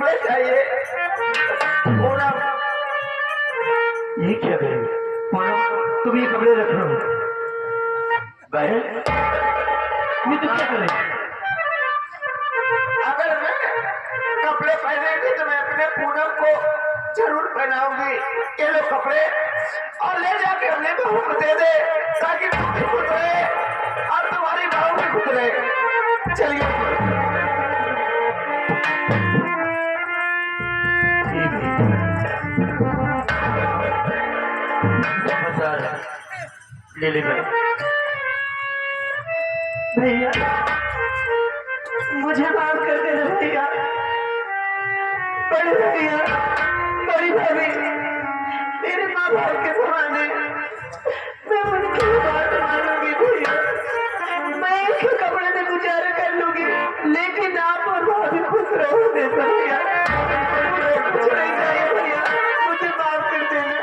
कपड़े चाहिए। पूनम, ये क्या करें? पूनम, तुम ये कपड़े रख लो। बहन, ये तो क्या करें? अगर मैं कपड़े पहनेंगे तो मैं अपने पूनम को जरूर पहनाऊंगी ये लो कपड़े, और ले जाके अपने बहू को दे दे ताकि तुम भी खुश रहे और तुम्हारी बहू भी खुश रहे। चलिए ले ले भैया, मुझे माफ कर देना भैया। बड़ी भैया, बड़ी भाभी मेरे माँ बाप के समान है, मैं उनकी बात मानूंगी भैया। मैं इसके कपड़े में गुजारा कर लूंगी, लेकिन आप और भाभी खुश रहो भैया। मुझे कुछ नहीं चाहिए भैया, मुझे माफ कर देना।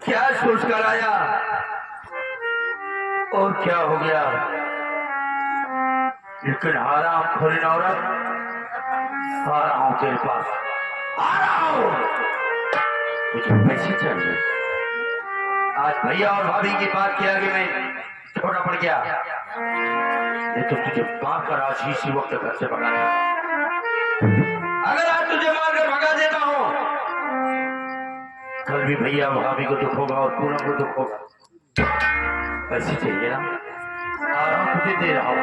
क्या सोच कर आया और क्या हो गया? लेकिन आ रहा हूं खोरी औरत, आ रहा हूं तेरे पास, आ रहा हूं। मुझे पैसे चाहिए। आज भैया और भाभी की बात किया कि मैं छोटा पड़ गया, नहीं तो तुझे मार कर आज इसी वक्त घर से भगा दे। अगर आज तुझे मार कर भगा देता हूं, कल भी भैया भाभी को दुख होगा और पूनम को दुख होगा। पैसे चाहिए ना, आ रहा हूं, तुझे दे रहा हूं।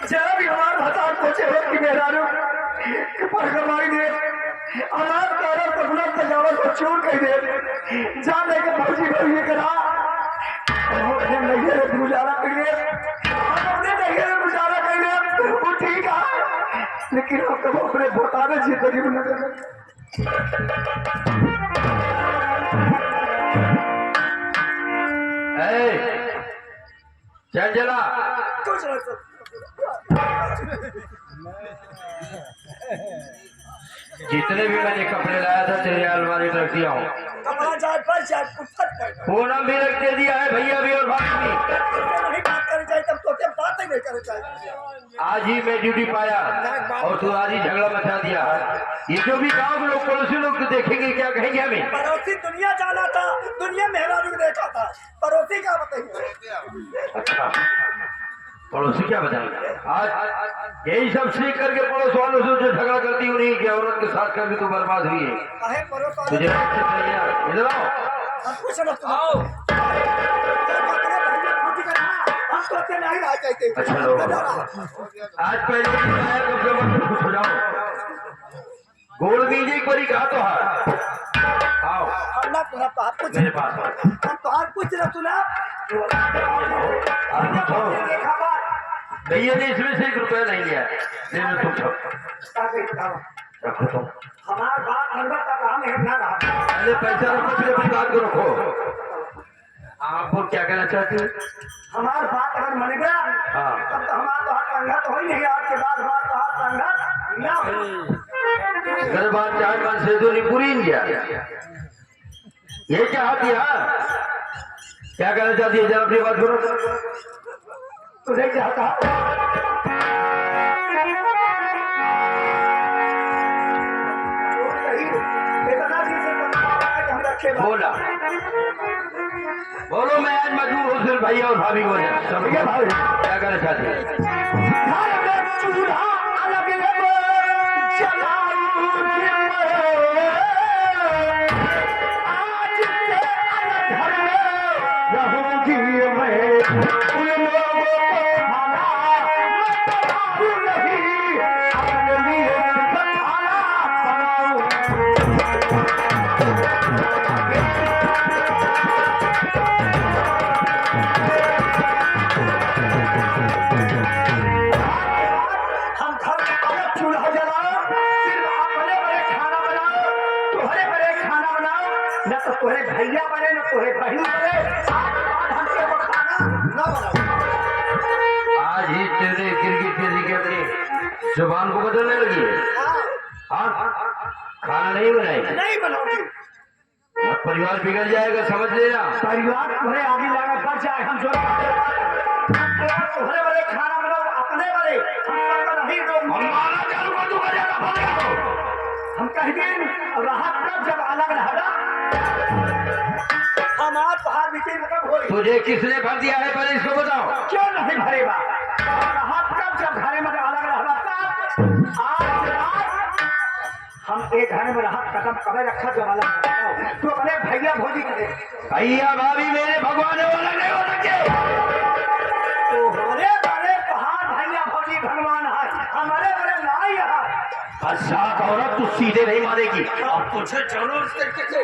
जरा भी हमारा भसान सोचे हो कि मेरा अनाथ कारण तबला सजावट को चूर कर दे जाने के फौजी को ये करा अपने नैये में गुजारा कर दे, अपने नैये में गुजारा कर दे, वो ठीक है, लेकिन हम तो अपने बताने जिंदगी में नजर चल जला जितने भी मैंने कपड़े लाया था तेरे अलमारी में रख दिया हूँ। पूनम भी रख दे दिया है, भैया भी और भाभी भी। आज ही मैं ड्यूटी पाया और तू आज ही झगड़ा मचा दिया। ये जो भी गाँव के लोग पड़ोसी लोग तो देखेंगे क्या कहेंगे हमें? पड़ोसी दुनिया जाना था, दुनिया मेहरारू देखा था, पड़ोसी क्या बताइए? अच्छा पड़ोसी क्या बताएंगे? आज यही सब सीख करके पड़ोस वालों से जो झगड़ा करती उन्हीं की औरत के साथ करके तू बर्बाद हुई है। तुझे इधर आओ। अच्छा लो आज पहले खुश हो जाओ। गोल बीजे एक बारी कहा तो आओ मेरे पास। कुछ न सुना भैया ने इसमें से 1 रुपया नहीं लिया, तुम रखो तुम। हमारा बात अंदर तक हम ना रहा। पहले पैसा रखो फिर अपनी बात को रखो। आपको क्या कहना चाहती है? हमारी बात अगर मन गया तब तो हमारा तो हाथ संघर्ष हो ही नहीं। आज के बाद बात तो हाथ संघर्ष ना हो। अगर बात 4 बार से तो नहीं पूरी इंडिया ये क्या हाथ दिया? क्या कहना चाहती है? जरा अपनी बात करो। तुझे क्या कहा? बोला बोलो। मैं आज मजबूर हूँ सिर्फ भैया और भाभी को क्या कहना चाहती है? चूल्हा जलाओ, सिर्फ अपने बड़े खाना बनाओ, तुम्हारे बड़े खाना तोहे भैया बने न तोहे बहन बने हमसे वो खाना न बनाओ। आज ही तेरे गिरगिट तेरी के अपनी जुबान को बदलने लगी है। हाँ खाना नहीं बनाएगी, नहीं बनाओगी। अब परिवार बिगड़ जाएगा, समझ लेना। परिवार तुम्हें आगे लगा बढ़ जाए। हम जो तुम्हारे बड़े खाना बनाओ अपने बड़े हम सबका नहीं लोग हमारा चालू कर दूंगा ज्यादा बोलेगा। हम कह दिन राहत तब जब अलग रहेगा हम आज बाहर मीटिंग कब हो। तुझे किसने भर दिया है पहले इसको बताओ। क्यों नहीं भरेगा? राहत तब जब घरे में अलग रहेगा तब आज हम एक घरे में राहत कदम कभी रखा जब अलग तो अपने भैया भोजी करे। भैया भाभी मेरे भगवान वाला नहीं हो सकते। तो हमारे बड़े पहाड़ भैया भोजी भगवान है, हमारे बड़े नाई है। अच्छा औरत तू सीधे नहीं मारेगी, अब तुझे चलो इस तरीके से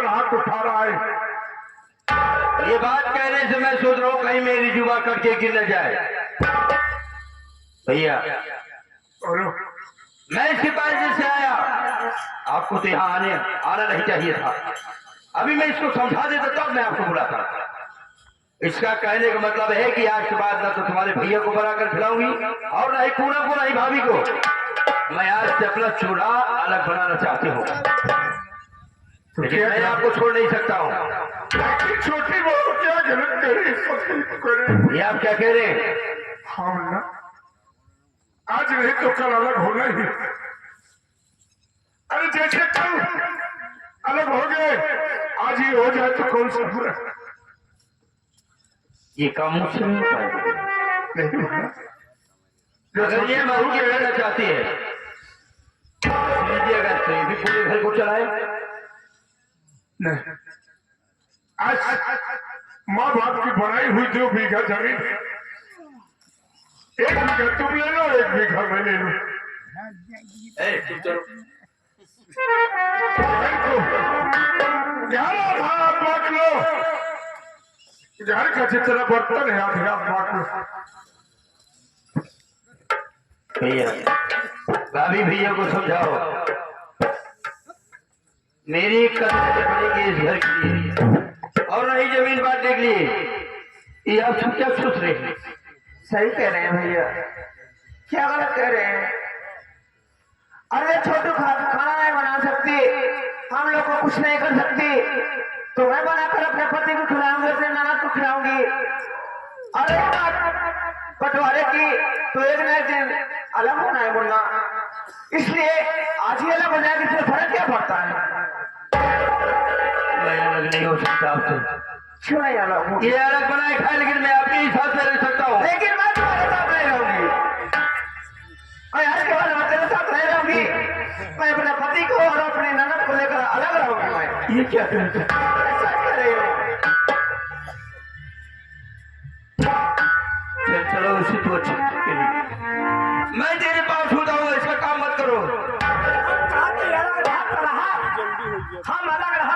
हाथ उठा रहा है। ये बात कहने से मैं सोच रहा हूँ कहीं मेरी जुबा करके गिर न जाए। भैया मैं सिपाही से आया, आपको तो यहाँ आना नहीं चाहिए था। अभी मैं इसको समझा देता तब मैं आपको बुलाता। इसका कहने का मतलब है कि आज के बाद ना तो तुम्हारे भैया को बनाकर खिलाऊंगी और ना ही कूड़ा को ना ही भाभी को। मैं आज से अपना चूल्हा अलग बनाना चाहती हूँ, लेकिन मैं आपको छोड़ नहीं सकता हूँ। छोटी बहू क्या गलत करे? ये आप क्या कह रहे हैं? हाँ ना, आज नहीं तो कल अलग होना ही। अरे जैसे कल अलग हो गए आज ही हो जाए तो कौन सा बुरा? ये काम मुझसे नहीं होता। अगर ये बहू की रहना चाहती है लीजिएगा तो ये भी पूरे घर को चलाए। नहीं, आज माँ बाप की बनाई हुई 2 बीघा जमीन, 1 बीघा तुम ले लो, 1 बीघा मैं ले लूं। तुम चलो। 11 हाथ बांट लो, घर का जितना बर्तन है आप बांट लो। भैया भाभी भैया को समझाओ, मेरी कदम पड़ेगी इस घर के लिए और नहीं जमीन बांटने के लिए। ये आप क्या सोच रहे हैं? सही कह रहे हैं भैया, क्या गलत कह रहे हैं? अरे छोटू खाना नहीं बना सकती, हम लोग को कुछ नहीं कर सकती, तो मैं बनाकर अपने पति को खिलाऊंगी, अपने नाना को खिलाऊंगी। अरे बंटवारे की तो एक न एक दिन अलग होना है बोलना, इसलिए आज ही अलग हो जाएगी, इसमें फर्क क्या पड़ता है? मैं अलग नहीं हो सकता आपसे। क्यों नहीं अलग हो? ये अलग बनाए खाए, लेकिन मैं आपके हिसाब से रह सकता हूँ। लेकिन मैं तुम्हारे साथ नहीं रहूंगी, मैं आज के बाद तेरे साथ नहीं रहूंगी। मैं अपने पति को और अपनी ननद को लेकर अलग रहूंगी। मैं ये क्या कहते हैं? ऐसा कह रही हूँ। चलो उसी तो अच्छी के लिए मैं तेरे पास होता हूँ, ऐसा काम मत करो। हम अलग रहा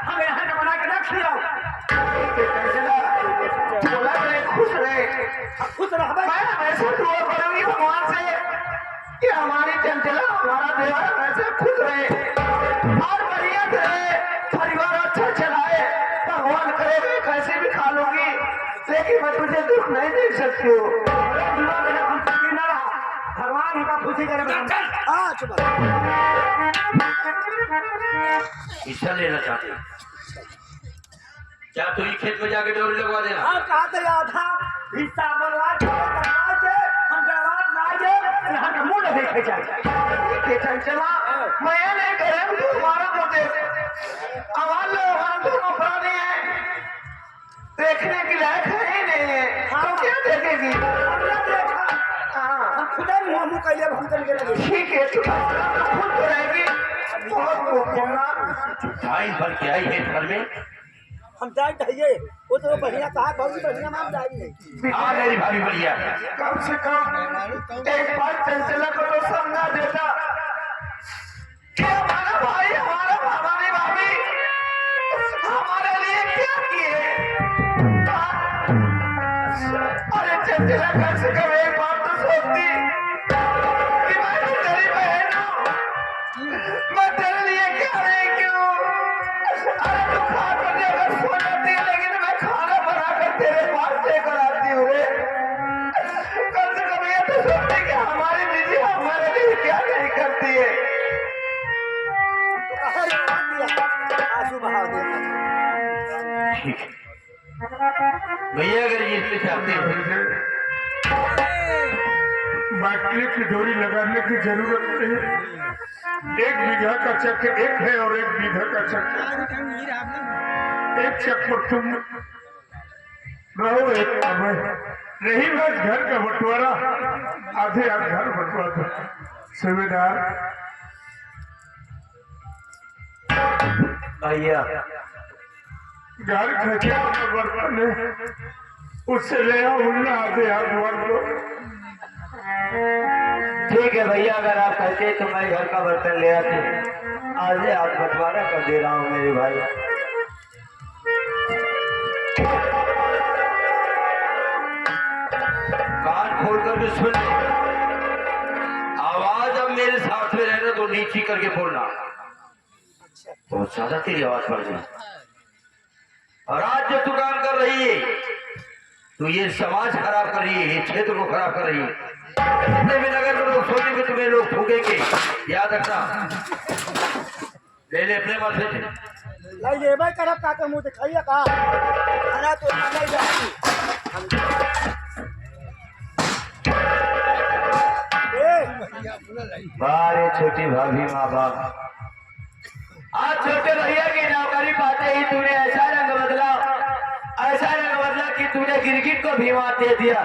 हम यहाँ के बना के रख लिया। खुश रहे, खुश रह। मैं ऐसे दुआ करूंगी भगवान से कि हमारी चंचला हमारा देवर वैसे खुश रहे और बढ़िया रहे, परिवार अच्छा चलाए। भगवान करे कैसे भी खा लूंगी, लेकिन मैं तुझे दुख नहीं दे सकती हूँ। भगवान का खुशी करे। हिस्सा लेना चाहते हैं क्या? तो ये खेत में जाके डोरी लगवा देना। हम कहते था हिस्सा बनवा के हम जवान ना जे यहाँ का मुंह देख चल चला मैं नहीं करे तू हमारा को देख हमारे लोग हम दोनों प्राणी हैं देखने की लायक है ही नहीं है तो क्या देखेगी हम खुदा मुँह कैले हम चल के लगे ठीक है तू खुद तो रहेगी बहुत बोलना ढाई भर के आई है घर में। हम जाए चाहिए वो तो बढ़िया कहा बहुत बढ़िया नाम जाएंगे हाँ मेरी भाभी बढ़िया। कम से कम एक बार चंचला को तो समझा देता कि हमारा भाई हमारा हमारी भाभी हमारे लिए क्या किए। अरे चंचला कम से कम एक बार तो सोचती कि मैं तो तेरी बहन हूँ मैं तेरे लिए क्या नहीं क्यों। अरे तू खा कर दे अगर सो जाती है लेकिन मैं खाना बना कर तेरे पास लेकर आती हूँ रे। कम से कम ये तो सोचती कि हमारी बीवी हमारे लिए क्या नहीं करती है। आंसू बहा देना ठीक है भैया अगर ये इसमें चाहते हो बाटले की डोरी लगाने की जरूरत नहीं। 1 बीघा का चक्र एक है और 1 बीघा का चक्र एक चक्र पर तुम रहो एक मैं रही बात घर का बंटवारा आधे आप घर बंटवा दो सुबेदार। भैया घर खर्चे वाला बर्तन है उससे ले आओ उन्हें आधे आप बांट दो। ठीक है भैया अगर आप कहते तो मैं घर का बर्तन ले आती आधे आप बंटवारा कर दे रहा हूँ मेरे भाई। कान खोल कर के सुन ले। आवाज अब मेरे साथ में रहना तो नीची करके बोलना। बहुत ज्यादा तेरी आवाज बढ़ गई और आज जब तू काम कर रही है तो ये समाज खराब कर रही है ये क्षेत्र को खराब कर रही है। जितने भी नगर में लोग सोचेंगे तुम्हें लोग फूकेंगे याद रखना। ले ले अपने मत से लाई ले भाई करब का मुंह दिखाइए का खाना तो नहीं जाती बारे छोटी भाभी माँ बाप आज छोटे भैया की नौकरी पाते ही तूने ऐसा रंग बदला कि तूने गिरगिट को भी मात दे दिया।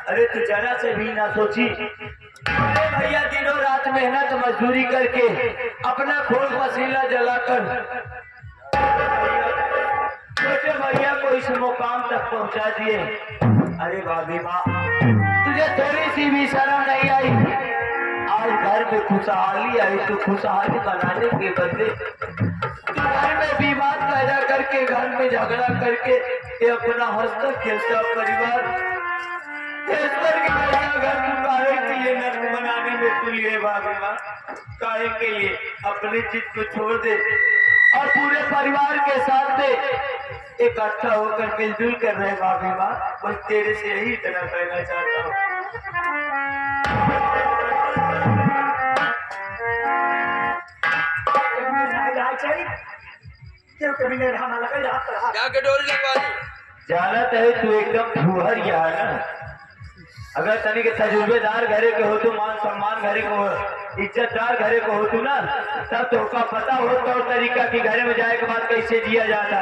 अरे तू जरा से भी ना सोची। अरे भैया दिनों रात मेहनत मजदूरी करके अपना खून पसीना जलाकर छोटे भैया को इस मुकाम तक पहुंचा दिए। अरे भाभी माँ तुझे थोड़ी सी भी शर्म नहीं आई। आज घर में खुशहाली आई तो खुशहाली बनाने के बदले घर में विवाद पैदा करके घर में झगड़ा करके ये अपना हंसता खेलता परिवार घर तू काहे के लिए नर्क बनाने में तुली है भाभी माँ। काहे के लिए अपनी चीज को छोड़ दे और पूरे परिवार के साथ में इकट्ठा होकर मिलजुल कर रहे भाभी माँ। बस तेरे से यही इतना कहना चाहता हूँ। जाके डोरी लगवा दे। जानत है तू एकदम फूहर है ना। अगर तनिक तजुर्बेदार घरे के हो तू मान सम्मान घरे को इज्जतदार घरे को हो तू ना तब तो का पता हो तौर तरीका कि घरे में जाए के बाद कैसे जिया जाता।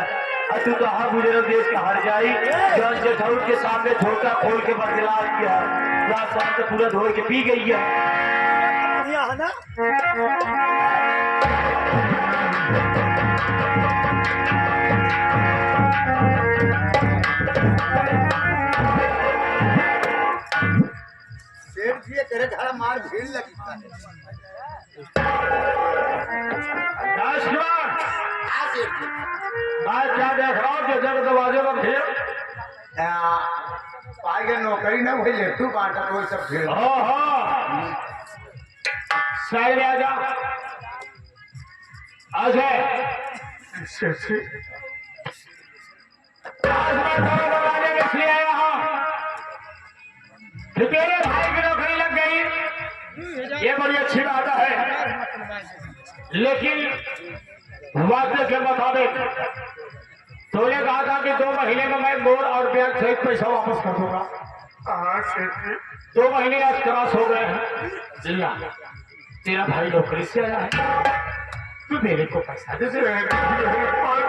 और तू तो हाँ गुजरो देश के हर जाई जौन से धौड़ के सामने धोखा खोल के बदलाव किया रात शाम तो पूरा धोड़ के पी गई है। है ना सेठ जी तेरे घर मार भीड़ लगी क्या देख रहा हूँ दरवाजे में भीड़ पाई के नौकरी ना वही लेटू बांटा तो सब भीड़ साइड आ जा आज है आज मैं दरवाजे में इसलिए आया हूँ कि तेरे भाई की नौकरी लग गई। ये बड़ी अच्छी बात है लेकिन वादे के मुताबिक तूने कहा था कि 2 महीने में मैं मोर और ब्याज सहित पैसा वापस कर दूंगा। हाँ सेठ जी 2 महीने आज क्रॉस हो गए हैं। जिया तेरा भाई नौकरी से आया है, तू मेरे को पैसा दे दे। सेठ जी मेरे पास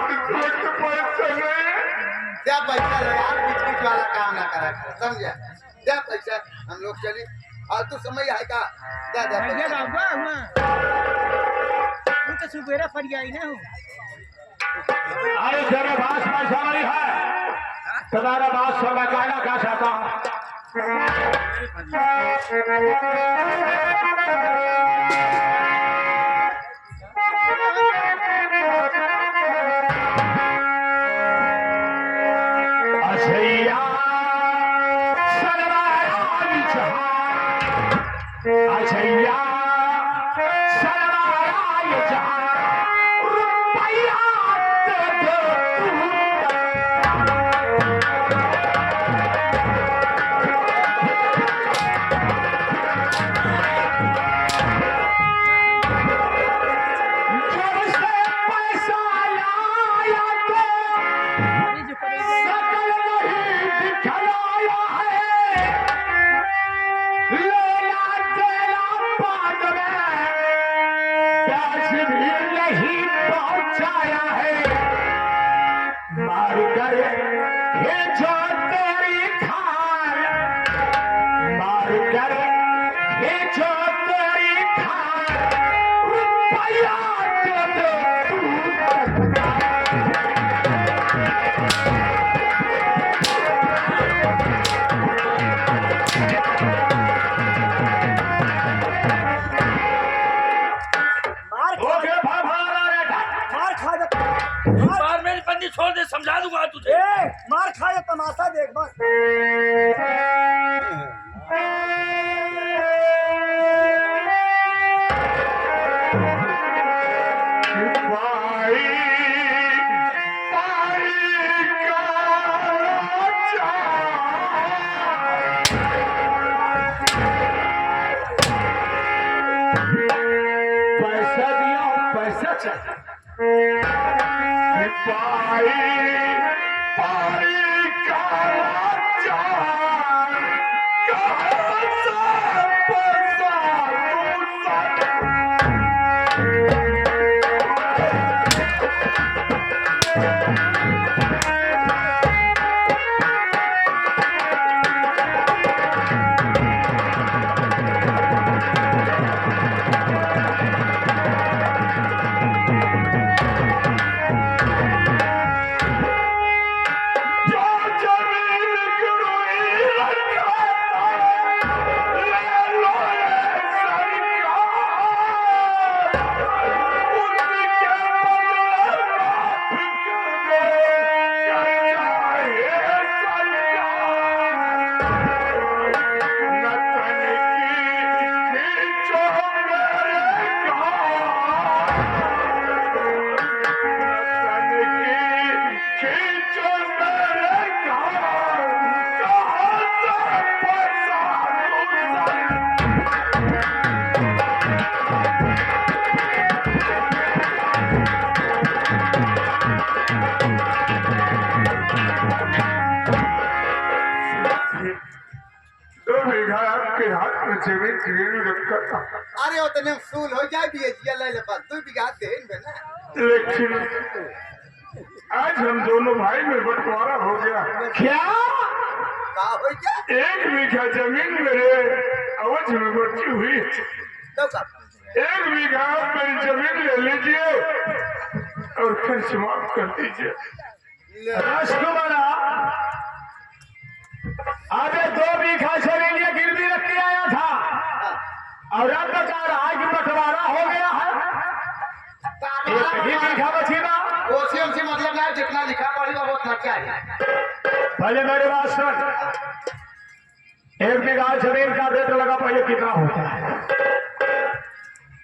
तो पैसा नहीं है। क्या पैसा लो यार, बीच बीच वाला काम ना करा कर, समझा? क्या पैसा हम लोग चली और तू समय है का क्या दे ये पैसा? बाबा हुआ वो तो सुबेरा फट गया ही ना हो। अरे तेरे पास पैसा नहीं है, तुम्हारा बात सब मैं कहना क्या चाहता हूँ। अशैया सरवाई जहां, अशैया सरवाई जहां, रुपया दे दो जब से पैसा लाया तो अरे जो करेगा सकल नहीं दिखलाया है, लेला तेरा बाद में प्यास भी नहीं पहुंचाया है। मार कर भेजो तेरी थार, मार कर भेजो तेरी थार, रुपया दे दो तू। मार हो गया भरभरा रे ढक। मार खा जा बार मेरी बंदी छोड़ दे, समझा दूंगा तुझे। ए मार खा जा, तमाशा देख बस। भाई पैसा दिया और पैसा चाहिए। जमीन गिरवी रखा था, अरे उतने फूल हो जाए बीएचिया ले ले बस 2 बीघा देन में ना। लेकिन आज हम दोनों भाई में बंटवारा हो गया। क्या का हो गया 1 बीघा जमीन मेरे अवध में बची हुई है। तो का 1 बीघा मेरी जमीन ले लीजिए और खर्च माफ कर दीजिए। राजकुमारा, अरे 2 बीघा जमीन ये गिरवी रख के आया था और अब बता रहा है कि बंटवारा हो गया है। एक ही बीघा बची ना। ओसीएम से मतलब ना, जितना लिखा पड़ेगा वो खर्चा है। पहले मेरे बात सुन, 1 बीघा जमीन का रेट लगा पहले कितना होता है?